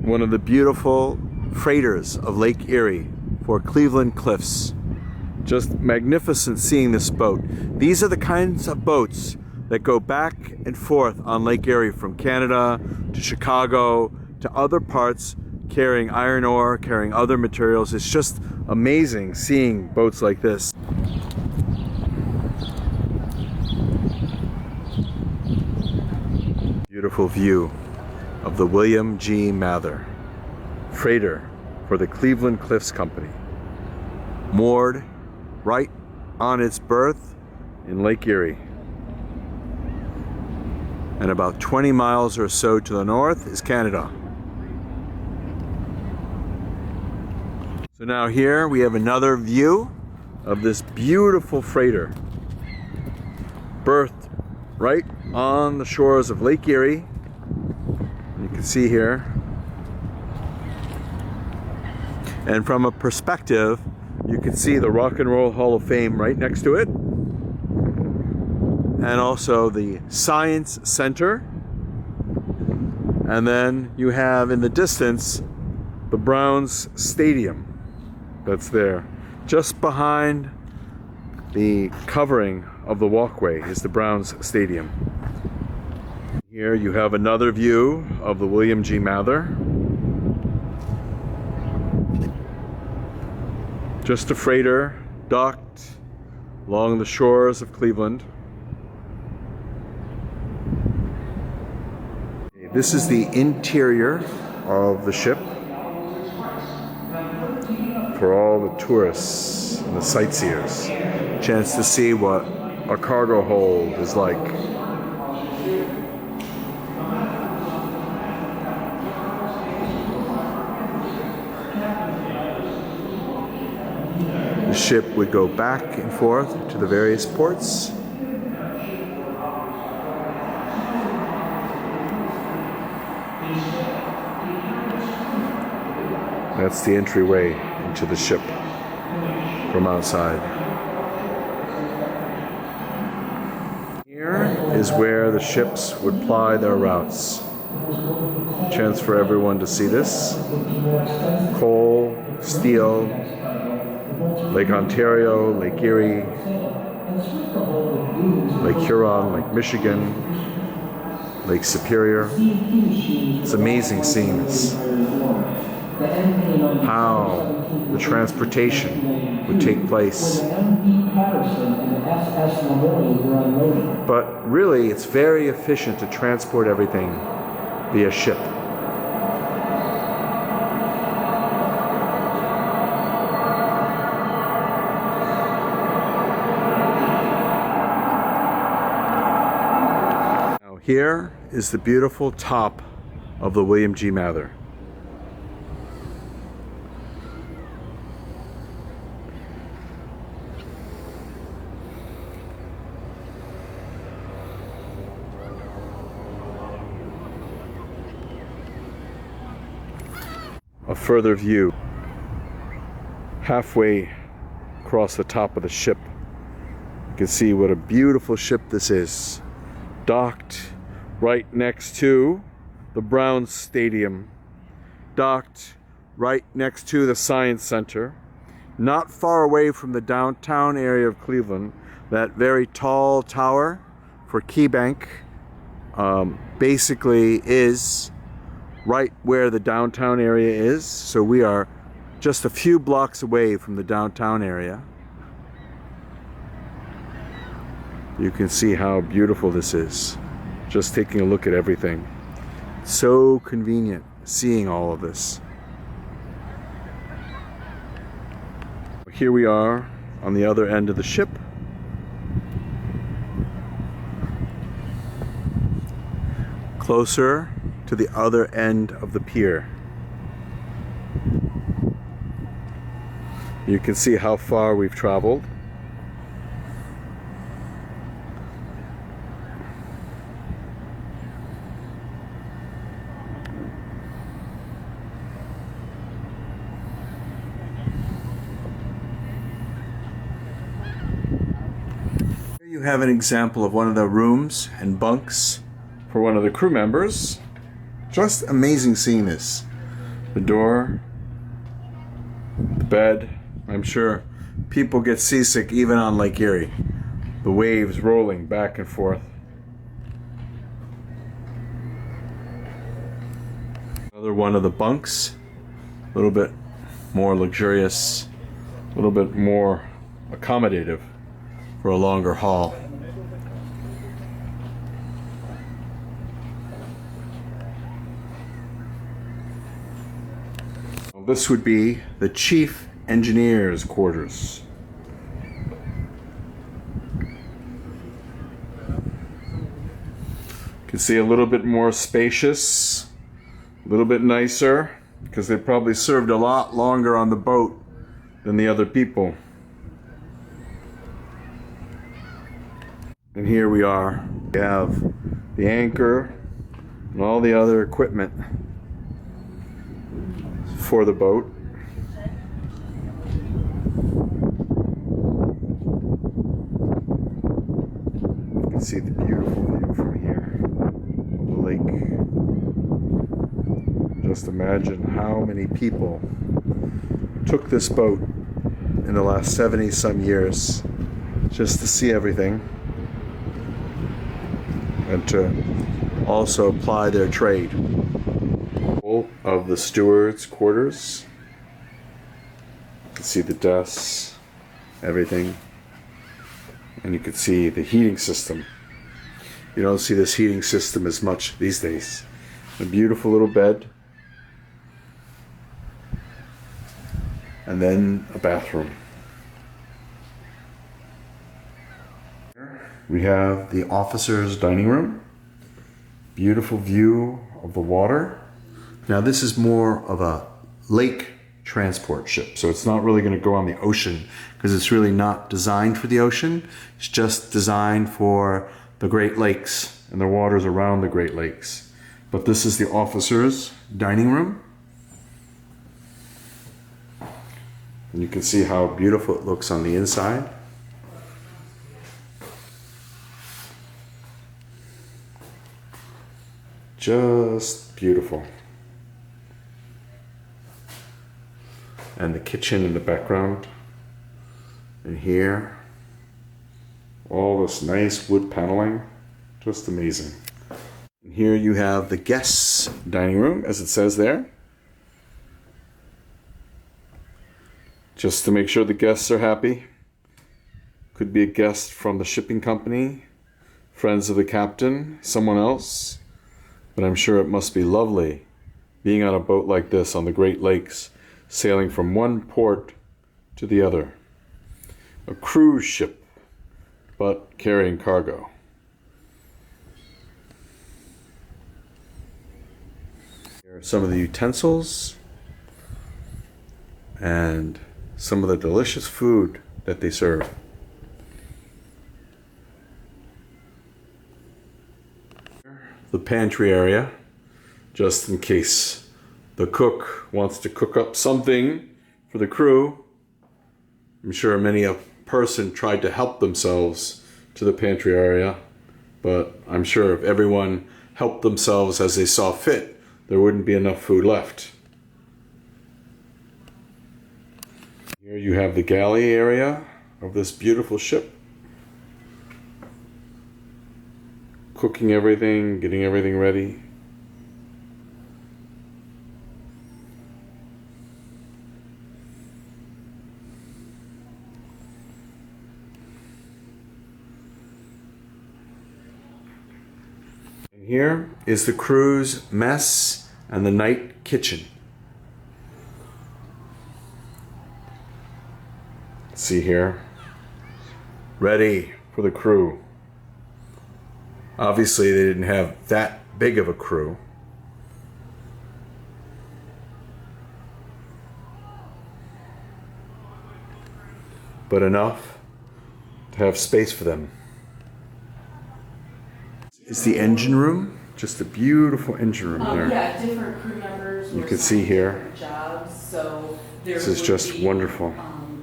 One of the beautiful freighters of Lake Erie for Cleveland Cliffs. Just magnificent seeing this boat. These are the kinds of boats that go back and forth on Lake Erie from Canada to Chicago to other parts, carrying iron ore, carrying other materials. It's just amazing seeing boats like this. Beautiful view of the William G. Mather freighter for the Cleveland Cliffs Company, moored right on its berth in Lake Erie. And about 20 miles or so to the north is Canada. So now here we have another view of this beautiful freighter, berthed right on the shores of Lake Erie. You can see here. And from a perspective, you can see the Rock and Roll Hall of Fame right next to it. And also the Science Center. And then you have in the distance the Browns Stadium that's there. Just behind the covering of the walkway is the Browns Stadium. Here you have another view of the William G. Mather. Just a freighter docked along the shores of Cleveland. This is the interior of the ship for all the tourists and the sightseers. Chance to see what a cargo hold is like. The ship would go back and forth to the various ports. That's the entryway into the ship from outside. Here is where the ships would ply their routes. Chance for everyone to see this. Coal, steel, Lake Ontario, Lake Erie, Lake Huron, Lake Michigan, Lake Superior. It's amazing seeing this. How the transportation would take place. But really, it's very efficient to transport everything via ship. Now here is the beautiful top of the William G. Mather. A further view halfway across the top of the ship. You can see what a beautiful ship this is, docked right next to the Browns Stadium, docked right next to the Science Center, not far away from the downtown area of Cleveland. That very tall tower for KeyBank basically is right where the downtown area is. So we are just a few blocks away from the downtown area. You can see how beautiful this is. Just taking a look at everything. So convenient seeing all of this. Here we are on the other end of the ship. Closer to the other end of the pier. You can see how far we've traveled. Here you have an example of one of the rooms and bunks for one of the crew members. Just amazing seeing this. The door, the bed. I'm sure people get seasick even on Lake Erie. The waves rolling back and forth. Another one of the bunks. A little bit more luxurious, a little bit more accommodative for a longer haul. This would be the Chief Engineer's quarters. You can see a little bit more spacious, a little bit nicer, because they probably served a lot longer on the boat than the other people. And here we are. We have the anchor and all the other equipment for the boat. You can see the beautiful view from here of the lake. Just imagine how many people took this boat in the last 70 some years just to see everything and to also apply their trade. Of the steward's quarters. You can see the desks, everything, and you can see the heating system. You don't see this heating system as much these days. A beautiful little bed, and then a bathroom. We have the officer's dining room. Beautiful view of the water. Now this is more of a lake transport ship, so it's not really going to go on the ocean because it's really not designed for the ocean. It's just designed for the Great Lakes and the waters around the Great Lakes. But this is the officer's dining room. And you can see how beautiful it looks on the inside. Just beautiful. And the kitchen in the background. And here, all this nice wood paneling, just amazing. And here you have the guests' dining room, as it says there. Just to make sure the guests are happy. Could be a guest from the shipping company, friends of the captain, someone else. But I'm sure it must be lovely being on a boat like this on the Great Lakes, sailing from one port to the other. A cruise ship, but carrying cargo. Here are some of the utensils and some of the delicious food that they serve. The pantry area, just in case the cook wants to cook up something for the crew. I'm sure many a person tried to help themselves to the pantry area, but I'm sure if everyone helped themselves as they saw fit, there wouldn't be enough food left. Here you have the galley area of this beautiful ship. Cooking everything, getting everything ready. And here is the crew's mess and the night kitchen. See here, ready for the crew. Obviously they didn't have that big of a crew. But enough to have space for them. It's the engine room, just a beautiful engine room there. Yeah, different crew members. You can see here. Jobs, so this is just wonderful.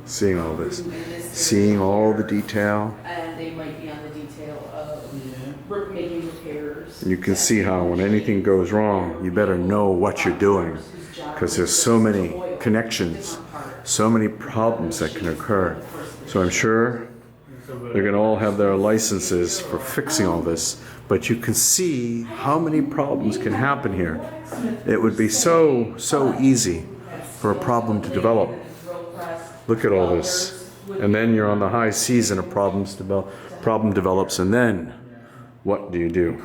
Seeing all this, seeing all the detail. And they might be on the detail of making repairs. And you can see how when anything goes wrong, you better know what you're doing. because there's so many connections, so many problems that can occur. So I'm sure they're going to all have their licenses for fixing all this, but you can see how many problems can happen here. It would be so easy for a problem to develop. Look at all this. And then you're on the high season of problem develops, and then what do you do?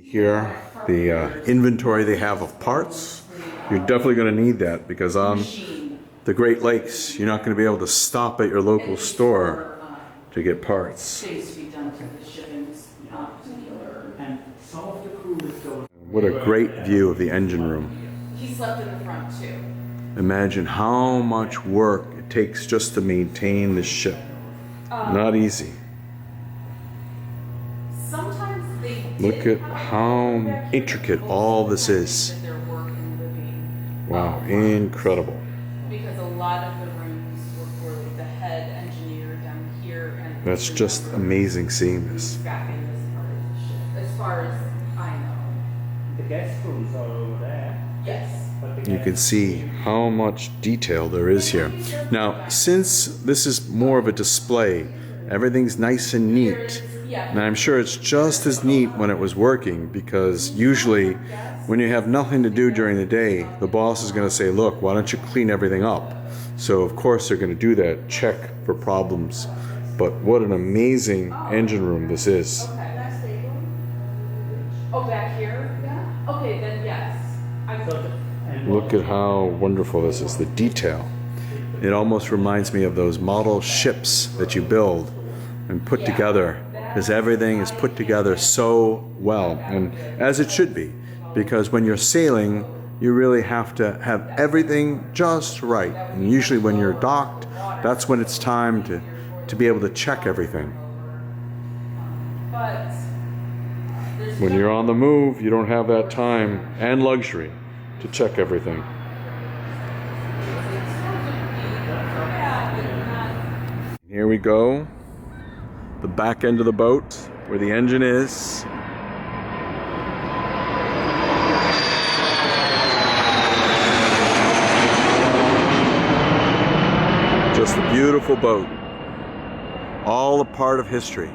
Here, the inventory they have of parts. You're definitely going to need that, because on the Great Lakes, you're not going to be able to stop at your local store to get parts. What a great view of the engine room. He slept in the front too. Imagine how much work it takes just to maintain this ship. Not easy. Sometimes they Look at how intricate all this is. Wow, incredible. Because a lot of the rooms were for like the head engineer down here, and That's just amazing seeing this. back in this part of the ship, as far as I know. The guest rooms are over there. Yes. You can see how much detail there is here. Now, since this is more of a display, everything's nice and neat. And I'm sure it's just as neat when it was working, because usually when you have nothing to do during the day, the boss is going to say, look, why don't you clean everything up? So of course they're going to do that, check for problems. But what an amazing engine room this is. Oh, back here? Yeah. Okay, then yes. Look at how wonderful this is, the detail. It almost reminds me of those model ships that you build and put together, because everything is put together so well, and as it should be, because when you're sailing, you really have to have everything just right. And usually when you're docked, that's when it's time to be able to check everything. When you're on the move, you don't have that time and luxury to check everything. Here we go. The back end of the boat, where the engine is. Just a beautiful boat. All a part of history.